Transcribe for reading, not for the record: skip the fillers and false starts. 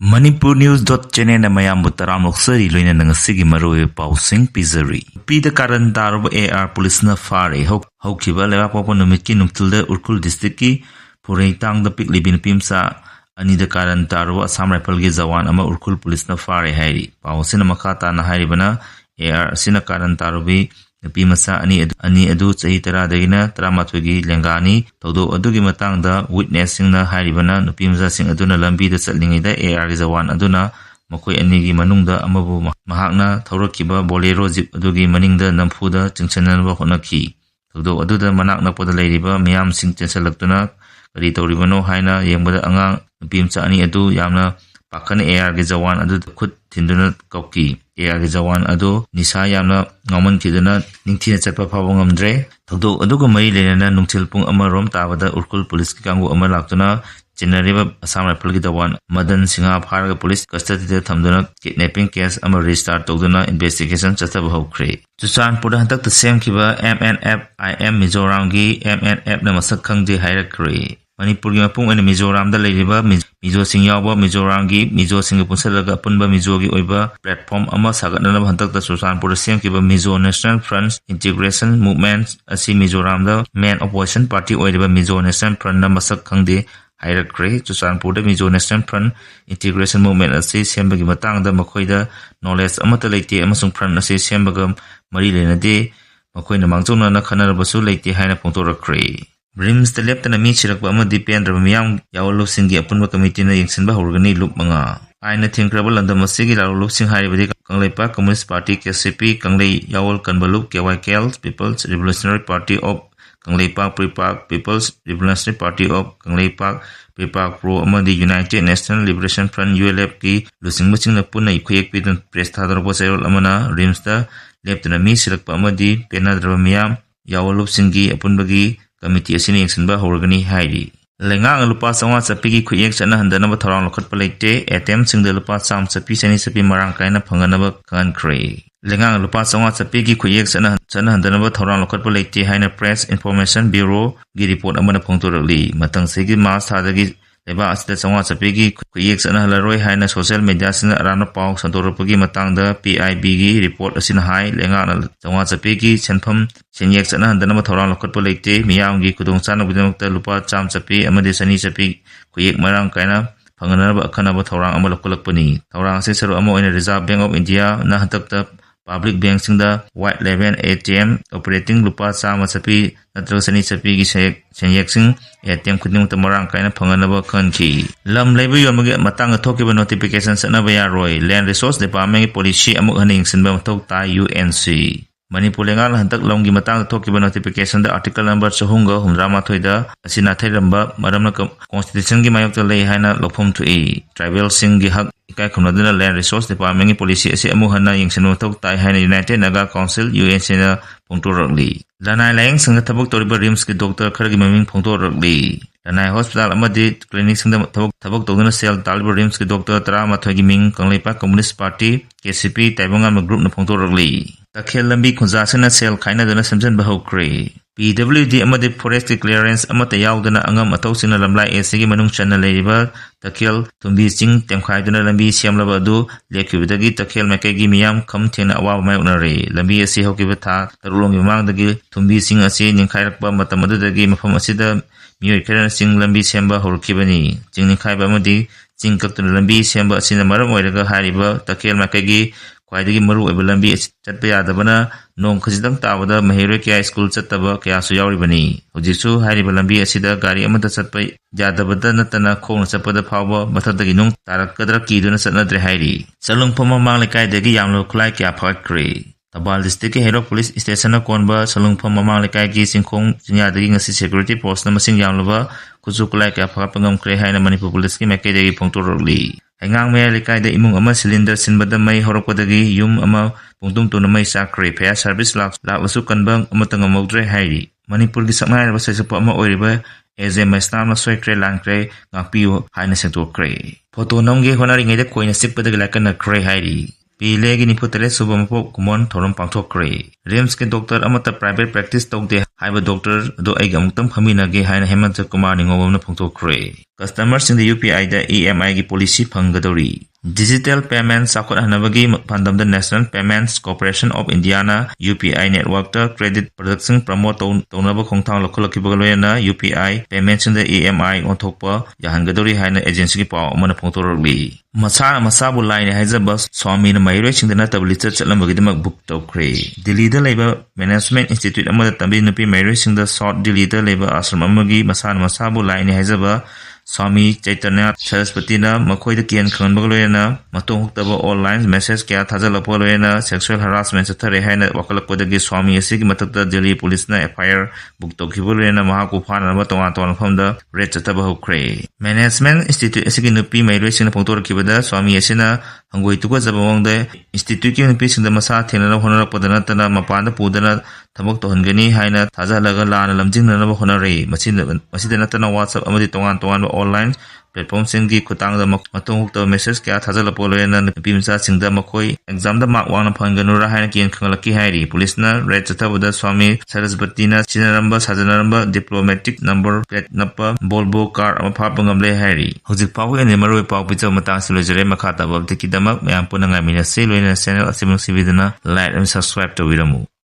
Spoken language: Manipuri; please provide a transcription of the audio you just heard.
Manipuri News.channel mayam butaram loksari loina nangasigi maroe pausing pizari. Pida karan daroba AR police na fare haukiba lewa popo numiki nuktilda urkul distriki purei tang da pik libin pimsa ani da karan daroba Assam Rifle gi zawan ama urkul police na fare hairi. Pausina makata na hairi bana AR sina karan darobi Pimasa ani adu chahi tara dagina tramatwegi lengani todo adugi matangda witnessing na haribana nupimasa sing aduna lambi da chatlingai da AR zawan aduna makoi anigi manungda amabu mahakna thaurakkiba bolero jeep adugi maningda namfuda chingchananba honaki todo aduda manak nakpoda leiriba miyam sing chensalakduna kari tawribano haina yengbada angang nupimsa ani adu yamna pakana AR zawan adu khut thinduna kauki AR zawan adu nisa yamna ngaman kiduna ningthina chatpa phawa ngamdre thogdo aduga mai lenana nungthil pung amarom tabada urkul police ki kangu ama laktuna genereba Assam Rifle gi dawan madan singha pharga police custody da thamduna kidnapping case ama restart togduna investigation chataba hokre Chuchanpur hantak ta sem kiba MNF IM Mizoram gi MNF na masak khangje hairakre Manipuri mapung ani Mizoram da leiriba Mizo sing yawba Mizoram gi Mizo sing punsalaga punba Mizo gi oiba platform ama sagatna hantak ta Chuchanpur sem kiba Mizo National Front Integration Movement asi Mizoram da main opposition party oiba Mizo National Front na masak khangde hairakre Chuchanpur da Mizo National Front Integration Movement asi sembagi matangda makoida knowledge amata leite amasung front asi sembaga mari lenade makoina mangchona na khanarabasu leite haina pongtorakre Brims the left and a michirak ama depend of Miam Yawlo Singi upon committee na Yingsenba Horgani look manga. I nothing crable and the Masigi looking high with Kanglepa Communist Party KCP Kangle Yawol Kanbaluk KYKL People's Revolutionary Party of Kanglepa Pre-Park People's Revolutionary Party of Kanglepa Pre-Park Pro ama the United National Liberation Front ULF ki losing muching na puna ikuyak pitan press tadarbo sayol amana Rimsta left and a michirak ama di Penadra Miam Yawol Singi upon bagi Committee asini yengsenba horgani hairi lengang lupa sawa sapigi khuyek chana handanaba thorang lokhatpa leite ATM singda lupa sam sapi sani sapi marang kaina phanganaba kan kre lengang lupa sawa sapigi khuyek chana handanaba thorang lokhatpa leite haina Press Information Bureau gi report amana phongtorali matang segi mas thadagi leba asida sawa sapigi khuyek chana halaroi haina social media sina arana paw santoropagi matangda PIB gi report asina hai lengang sawa sapigi chenpham Senyek chana handanaba thorang lokhatpa leite miyam gi kudong chana bidamakta lupa cham chapi amadi sani chapi khuyek marang kaina phanganaba akhanaba thorang ama lokolakpani thorang se saru ama oina Reserve Bank of India na hantakta public bank singda white label ATM operating lupa chama chapi natraga sani chapi gi senyek sing ATM khudimta marang kaina phanganaba khanki lam leiba yomagi matanga thokiba notification sanaba yaroi Land Resource Department policy amuk haning sinba mathok ta UNC Manipur lengal hantak lomgi matang thokiba notification da article number 313 da asina thairamba maramna constitution gi mayokta lei haina lophom thui tribal sing gi hak ikai khunaduna Land Resource Department gi policy asi amu hana yingsenwa thok tai haina United Naga Council UNC na pongtorakli lanai laing singha thabak toriba rims gi doctor khargi maming pongtorakli lanai hospital amadi clinic singda thabak togduna sel talba rims gi doctor tara mathoi gi ming Kangleipa Communist Party KCP taibanga group na pongtorakli Takhel lambi khunjasana sel khaina dana samjan bahokre PWD amadi forest clearance amata yaudana angam atosina lamlai ACG manung channa leiba takhel tumbi sing temkhai dana lambi siamlaba du lekibidagi takhel makegi miyam kham thena awa mai unare lambi asi hokiba tha tarulong yumang dagi tumbi sing asi ningkhairakba matam adudagi mafam asida miyoi khara sing lambi semba horkibani jingninkhaiba amadi sing kaktuna lambi semba asina maram oiraga hariba takhel makegi Kwaidagi maru oiba lambi chatpa yadabana nong khajidang tabada mahiroi kya school chattaba kya su yauribani hujiksu hariba lambi asida gari amata chatpa yadabada natana khongna chappada phawba mathadagi nong tarakadra kiduna chatnadre hairi salungpham mamang lekaidagi yamlo khulai kya phakre Tabal district ke Hero Police Station na konba salungpham mamang lekai gi singkhong jinyadagi ngasi security post na masing yamloba kuchukulai kya phapangam kre haina Manipur Police ki makedagi pongtorokli Hangang maya lekai da imung ama cylinder sinbada mai horopodagi yum ama pungtung tuna mai sakre fire service lak wasu kanbang amatang amogdre hairi Manipur gi sakmai ba saisapo ama oiriba eze maistam na soikre langkre ngakpiu haina sentokre photo namge honari ngai da koina sikpada lakana kre hairi Pilegi ni putale subamapo kumon thorom pangthokre Rims ke doctor amata private practice tokde haiba doctor do ai gamtang phamina ge haina Hemant Kumar ningobamna phongtokre customer sing the UPI da EMI gi policy phanggadori digital payments sakot hanabagi pandam the National Payments Corporation of India na UPI network ta credit production promote tonaba khongthang lokholakibagaloyana UPI payments in the EMI onthokpa yahangadori haina agency gi paw amana phongtorokli masabu line haizaba swami na mairoi singdana tablichat chatlambagidamak book tokre Delhi da leba management institute amada tambi nupi mairoi singda South Delhi da leba ashram amagi masabu line haizaba Swami Chaitanya Saraswati na makhoi da kian khanbagaloyana matong huktaba online message kya thajalapoyana sexual harassment sathare haina wakalakpodagi Swami asigi matakta Delhi police na FIR book tokibaloyana mahaku phanaba tonga famda red chataba hokre management institute asigi nupi mairoi singna phongtorkibada Swami asina hangoi tuka zabawangda institute ki nupi singda masa thenana honarakpadana tana mapanda pudana thabak tohangani haina thajalaga lana lamjingnana honare masida natana WhatsApp amadi tongan online platform singgi khutangda matong hukta message kya thajalapoyana pimsa singda makhoi exam da mark wana phanganura haina kian khangalaki hairi police na red chathabada Swami Saraswati na chinaramba sajanaramba diplomatic number plate napa bolbo car ama phapangamle hairi hojik pawu ene maroi pawu picha matang silojare makha tabab tikidamak mayam punanga mina se loina channel asimung sibidana like and subscribe to viramu